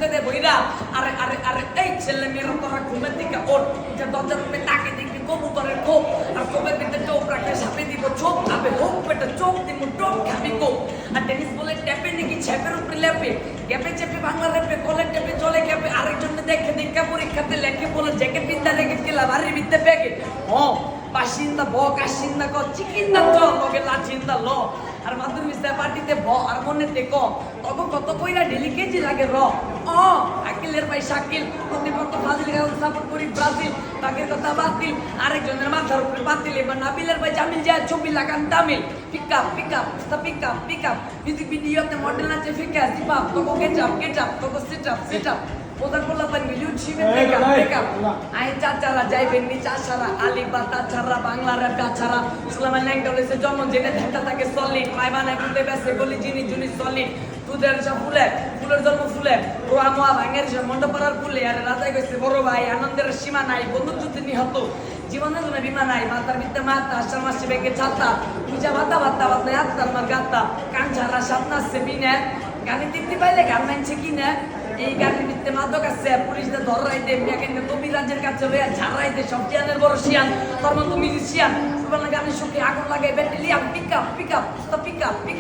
ঢুকে দেয় বইরা আরে আরে আরে এই ছেলে মেয়েরা তোরা ঘুমের দিকে ওঠ যে দরজার রুমে তাকে দেখবি কবুতরের খোপ আর খোপের ভিতরে চোখ রাখলে সাপে দিব চোখ খাবে হোক পেটে চোখ দিব টোপ খাবি কো আর টেনিস বলে ট্যাপে নাকি ছ্যাপের উপরে লেপে গ্যাপে চেপে বাংলা লেপে কলের টেপে জলে গ্যাপে আরেকজনকে দেখে দীক্ষা পরীক্ষাতে লেখে বলে জ্যাকেট বিদ্যা রেখে গেলাম বাড়ির বিদ্যা প্যাকেট বাসিন্দা ব কাশিন্দা ক চিকিন্দা চ লগে লাচিন্দা ল আর মাদুর মিস্তা পার্টিতে ব আর মনেতে ক তখন কত কইরা ডেলি কেজি লাগে র আকিলের ভাই শাকিল প্রতিপক্ষ ব্রাজিল সাপোর্ট করি ব্রাজিল বাকির কথা বাতিল আরেকজনের মাথার উপরে বাতিল এবার নাবিলের ভাই জামিল যায় ছবি লাগান Tamil pick up pick up music ভিডিওতে মডেল নাচে ফিকা সিপাপ তোকে গেট আপ তোকে সিট আপ ওদের বলা পান মিলিয়ন শিবে ব্রেকআপ আই চাচারা যাইবেন নি চাচারা আলি বাতা ছাড়া বাংলা র্যাপ ছাড়া ইসলামের ল্যাঙ্গুয়েজে জন্ম জেনে ঢাকা থাকে সলিড মাই বানায় ফুটে বেসে গলি জিনি জুনি সলিড দুধের সব ফুলের জন্ম ফুলে রোয়া মোয়া ভাঙের সব মন্ডপাড়ার ফুলে আর রাজাই গেছে বড় ভাই আনন্দের সীমা নাই বন্ধু যুদ্ধে নিহত জীবনের জন্য বিমা নাই মাতার ভিত্তে মাতা আশ্রম মাসে বেগে ছাতা পূজা ভাতা আত্মার মার গাত্তা কান ছাড়া সাত নাচছে বিনে গানে তৃপ্তি পাইলে গান মানছে কিনে এই গানের ভিত্তে মাদক আছে পুলিশদের ধরাইতে মেয়েকে কবিরাজের কাছে লইয়া ঝাড়াইতে সব টিয়ানের বড় শিয়ান তোর মতো মিউজিশিয়ান সুবর্ণ গানের সুখে আগুন লাগে ব্যাটালিয়ান পিক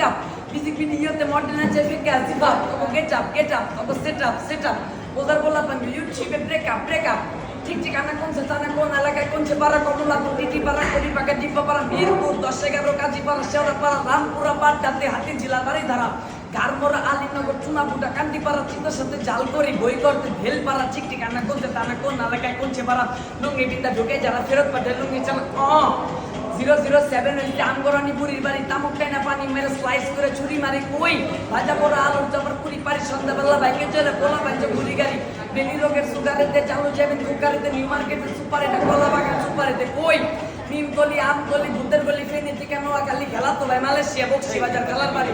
আপ মিউজিক ভিডিওতে মডেল নাচে ফিকা জিবাব তোকে গেট আপ তোকে সেট আপ ওদের বলা পান ইউটিউবে ব্রেকআপ ঠিক ঠিকানা কোনছে জানা কোন এলাকায় কোনছে পাড়া কমলাপুর টিটি পাড়া কলিপাকা ডিব্বা পাড়া মিরপুর 10-11 কাজী পাড়া শেওড়া পাড়া রামপুরা পাড়াতে হাতি জেলা বাড়ি ধারা গারমোরা আলীনগর চুনাপুটা কান্দিপাড়া চিন্তার সাথে জাল করি বই করতে ভেল পাড়া ঠিক ঠিকানা কোনছে জানা কোন এলাকায় কোনছে পাড়া লুঙ্গি বিদ্যা ঢুকে যারা ফেরত পাঠে লুঙ্গি চালা 007 হইতে আমগরানি বুড়ির বাড়ি তামুক খাইনা পানি মেরে স্লাইস করে ছুরি মারি কই ভাজা পড়া আলুর চাপড় পুরি পারি সন্ধ্যাবেলা বাইকে চলে কোলা বাঞ্চ ঘুরি গাড়ি বেলি রোগের সুগারেতে চালু যাবেন কুকারেতে নিউ মার্কেটে সুপার এটা কলা বাগান সুপারেতে কই নিম গলি আম গলি ভূতের গলি ফেনি থেকে নোয়াখালী খেলা তো ভাই মালয়েশিয়া বক্সি বাজার খেলার বাড়ি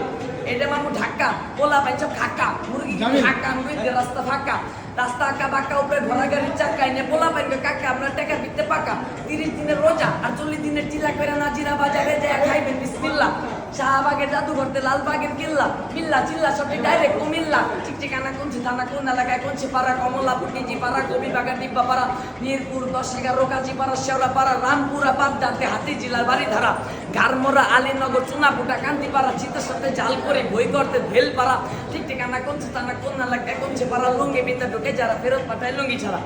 এটা মামু ঢাকা কোলা বাঞ্চ খাকা মুরগি ঢাকা মুরগি রাস্তা ফাঁকা রাস্তা আঁকা বাঁকা উপরে ঘোড়া গাড়ির চাকা এনে পোলা পাইবে কাকা আপনার টাকা দিতে পাকা 30 দিনের রোজা আর 40 দিনের চিলা করে নাজিরা বাজারে যায় খাইবেন বিসমিল্লাহ শাহবাগের জাদুঘরতে লালবাগের কিল্লা মিল্লা চিল্লা সবটি ডাইরেক্ট কুমিল্লা ঠিক ঠিকানা কোনছে থানা কোন এলাকায় কোনছে পাড়া কমলাপুর টিজি পাড়া কবিবাগা ডিব্বা পাড়া মিরপুর 10-11 কাজী পাড়া শেওড়া পাড়া রামপুরা পাবদাতে হাতি জেলার বাড়ি ধারা গারমোরা আলীনগর চুনাপুটা কান্দিপাড়া চিতের সাথে জাল করে বই করতে ভেল পাড়া ঠিক ঠিকানা কোনছে থানা কোন এলাকায় কোনছে পাড়া লুঙ্গি বিদ্যা ঢুকে যারা ফেরত পাঠায় লুঙ্গি ছাড়া